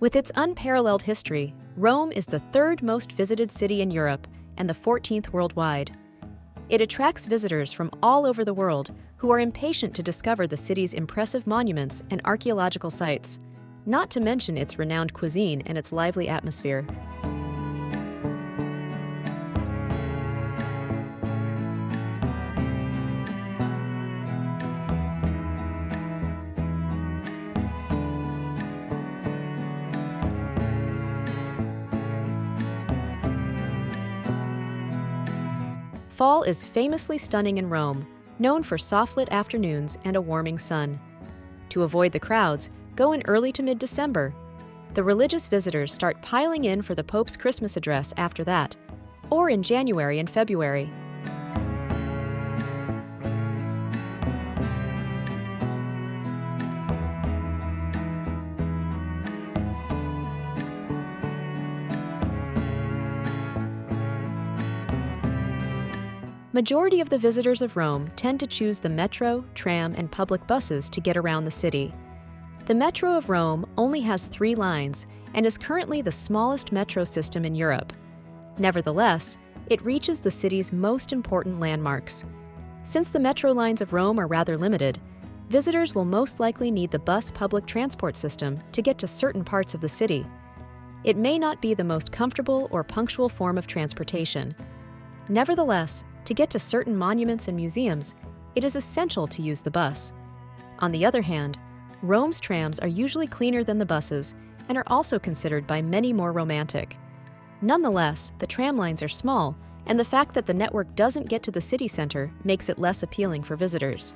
With its unparalleled history, Rome is the third most visited city in Europe and the 14th worldwide. It attracts visitors from all over the world who are impatient to discover the city's impressive monuments and archaeological sites, not to mention its renowned cuisine and its lively atmosphere. Fall is famously stunning in Rome, known for soft-lit afternoons and a warming sun. To avoid the crowds, go in early to mid-December. The religious visitors start piling in for the Pope's Christmas address after that, or in January and February. Majority of the visitors of Rome tend to choose the metro, tram, and public buses to get around the city. The Metro of Rome only has 3 lines and is currently the smallest metro system in Europe. Nevertheless, it reaches the city's most important landmarks. Since the metro lines of Rome are rather limited, visitors will most likely need the bus public transport system to get to certain parts of the city. It may not be the most comfortable or punctual form of transportation. Nevertheless, to get to certain monuments and museums, it is essential to use the bus. On the other hand, Rome's trams are usually cleaner than the buses and are also considered by many more romantic. Nonetheless, the tram lines are small, and the fact that the network doesn't get to the city center makes it less appealing for visitors.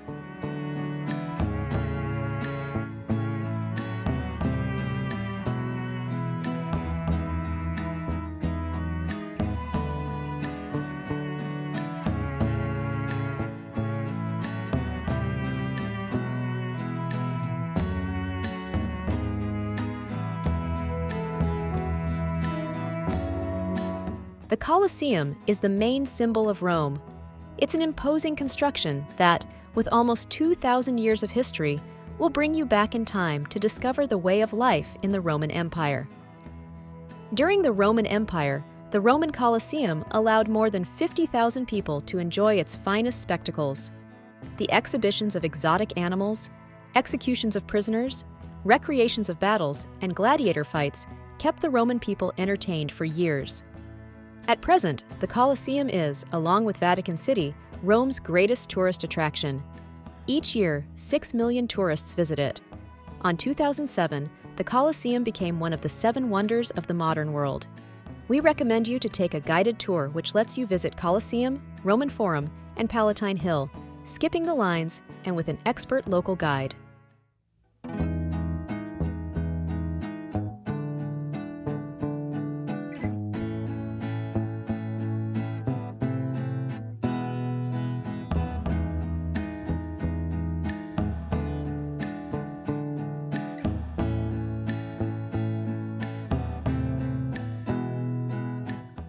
The Colosseum is the main symbol of Rome. It's an imposing construction that, with almost 2,000 years of history, will bring you back in time to discover the way of life in the Roman Empire. During the Roman Empire, the Roman Colosseum allowed more than 50,000 people to enjoy its finest spectacles. The exhibitions of exotic animals, executions of prisoners, recreations of battles, and gladiator fights kept the Roman people entertained for years. At present, the Colosseum is, along with Vatican City, Rome's greatest tourist attraction. Each year, 6 million tourists visit it. On 2007, the Colosseum became one of the 7 wonders of the modern world. We recommend you to take a guided tour which lets you visit Colosseum, Roman Forum, and Palatine Hill, skipping the lines and with an expert local guide.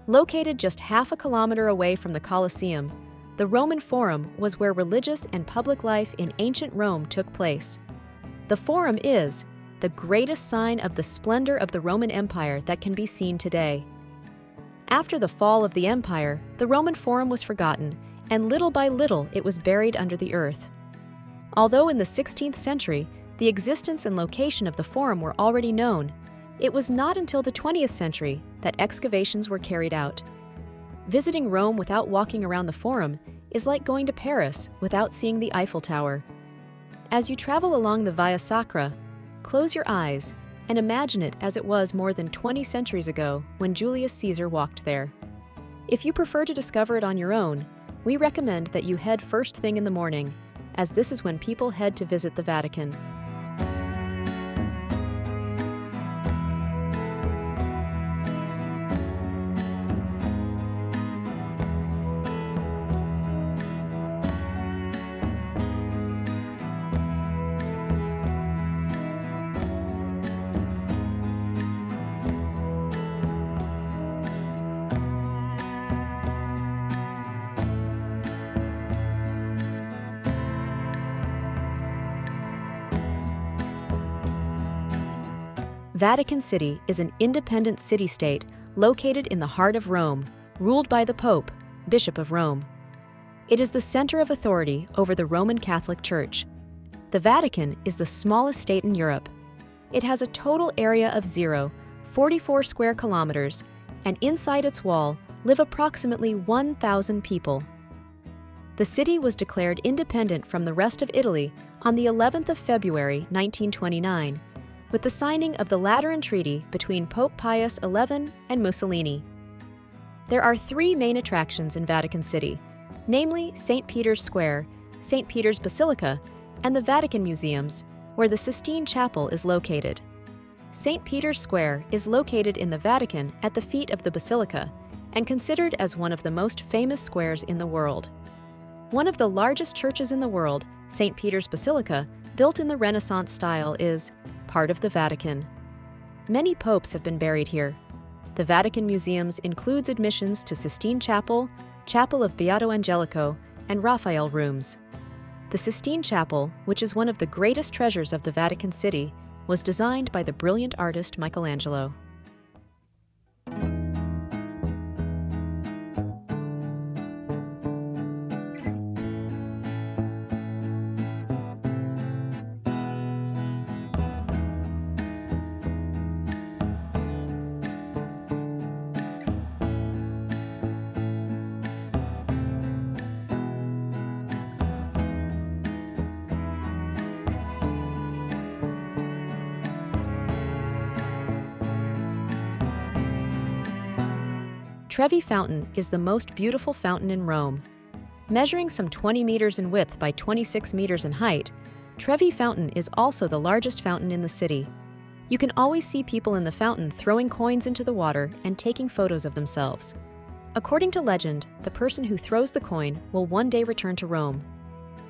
Located just half a kilometer away from the Colosseum, the Roman Forum was where religious and public life in ancient Rome took place. The Forum is the greatest sign of the splendor of the Roman Empire that can be seen today. After the fall of the empire, the Roman Forum was forgotten, and little by little it was buried under the earth. Although in the 16th century, the existence and location of the Forum were already known, it was not until the 20th century that excavations were carried out. Visiting Rome without walking around the Forum is like going to Paris without seeing the Eiffel Tower. As you travel along the Via Sacra, close your eyes and imagine it as it was more than 20 centuries ago when Julius Caesar walked there. If you prefer to discover it on your own, we recommend that you head first thing in the morning, as this is when people head to visit the Vatican. Vatican City is an independent city-state located in the heart of Rome, ruled by the Pope, Bishop of Rome. It is the center of authority over the Roman Catholic Church. The Vatican is the smallest state in Europe. It has a total area of 44 square kilometers, and inside its wall live approximately 1,000 people. The city was declared independent from the rest of Italy on the 11th of February 1929, with the signing of the Lateran Treaty between Pope Pius XI and Mussolini. There are three main attractions in Vatican City, namely St. Peter's Square, St. Peter's Basilica, and the Vatican Museums, where the Sistine Chapel is located. St. Peter's Square is located in the Vatican at the feet of the Basilica and considered as one of the most famous squares in the world. One of the largest churches in the world, St. Peter's Basilica, built in the Renaissance style, is part of the Vatican. Many popes have been buried here. The Vatican Museums includes admissions to Sistine Chapel, Chapel of Beato Angelico, and Raphael rooms. The Sistine Chapel, which is one of the greatest treasures of the Vatican City, was designed by the brilliant artist Michelangelo. Trevi Fountain is the most beautiful fountain in Rome. Measuring some 20 meters in width by 26 meters in height, Trevi Fountain is also the largest fountain in the city. You can always see people in the fountain throwing coins into the water and taking photos of themselves. According to legend, the person who throws the coin will one day return to Rome.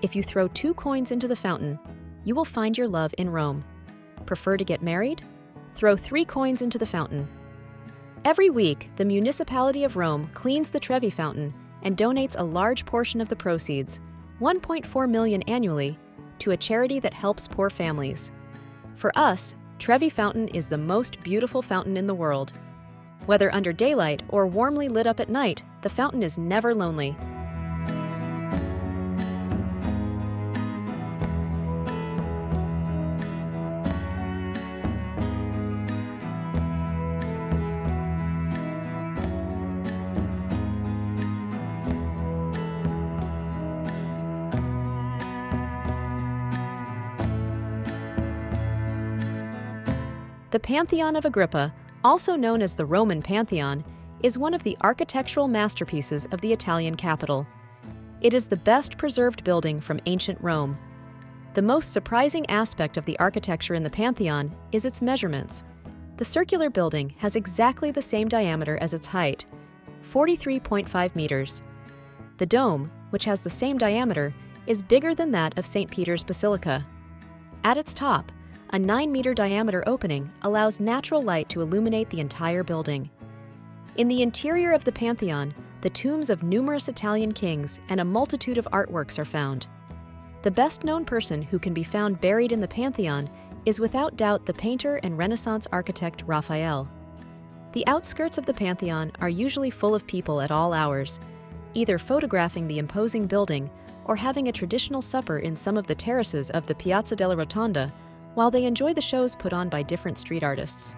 If you throw 2 coins into the fountain, you will find your love in Rome. Prefer to get married? Throw 3 coins into the fountain. Every week, the municipality of Rome cleans the Trevi Fountain and donates a large portion of the proceeds, $1.4 million annually, to a charity that helps poor families. For us, Trevi Fountain is the most beautiful fountain in the world. Whether under daylight or warmly lit up at night, the fountain is never lonely. The Pantheon of Agrippa, also known as the Roman Pantheon, is one of the architectural masterpieces of the Italian capital. It is the best preserved building from ancient Rome. The most surprising aspect of the architecture in the Pantheon is its measurements. The circular building has exactly the same diameter as its height, 43.5 meters. The dome, which has the same diameter, is bigger than that of St. Peter's Basilica. At its top, a 9-meter diameter opening allows natural light to illuminate the entire building. In the interior of the Pantheon, the tombs of numerous Italian kings and a multitude of artworks are found. The best-known person who can be found buried in the Pantheon is without doubt the painter and Renaissance architect Raphael. The outskirts of the Pantheon are usually full of people at all hours, either photographing the imposing building or having a traditional supper in some of the terraces of the Piazza della Rotonda, while they enjoy the shows put on by different street artists.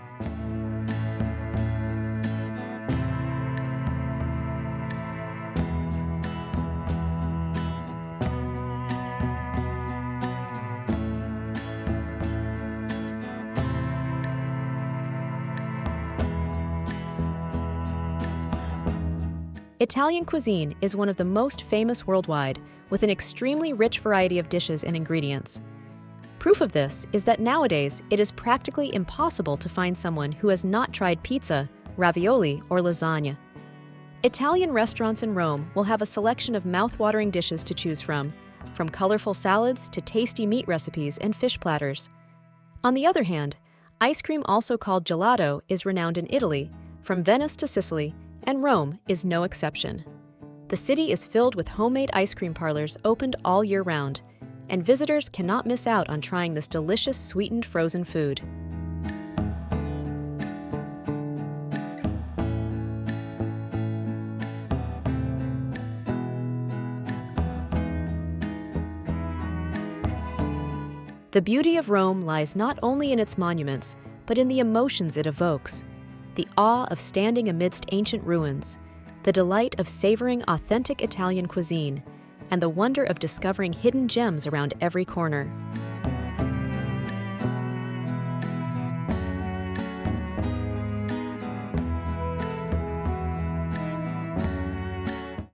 Italian cuisine is one of the most famous worldwide, with an extremely rich variety of dishes and ingredients. Proof of this is that nowadays it is practically impossible to find someone who has not tried pizza, ravioli, or lasagna. Italian restaurants in Rome will have a selection of mouth-watering dishes to choose from colorful salads to tasty meat recipes and fish platters. On the other hand, ice cream, also called gelato, is renowned in Italy, from Venice to Sicily, and Rome is no exception. The city is filled with homemade ice cream parlors opened all year round, and visitors cannot miss out on trying this delicious sweetened frozen food. The beauty of Rome lies not only in its monuments, but in the emotions it evokes. The awe of standing amidst ancient ruins, the delight of savoring authentic Italian cuisine, and the wonder of discovering hidden gems around every corner.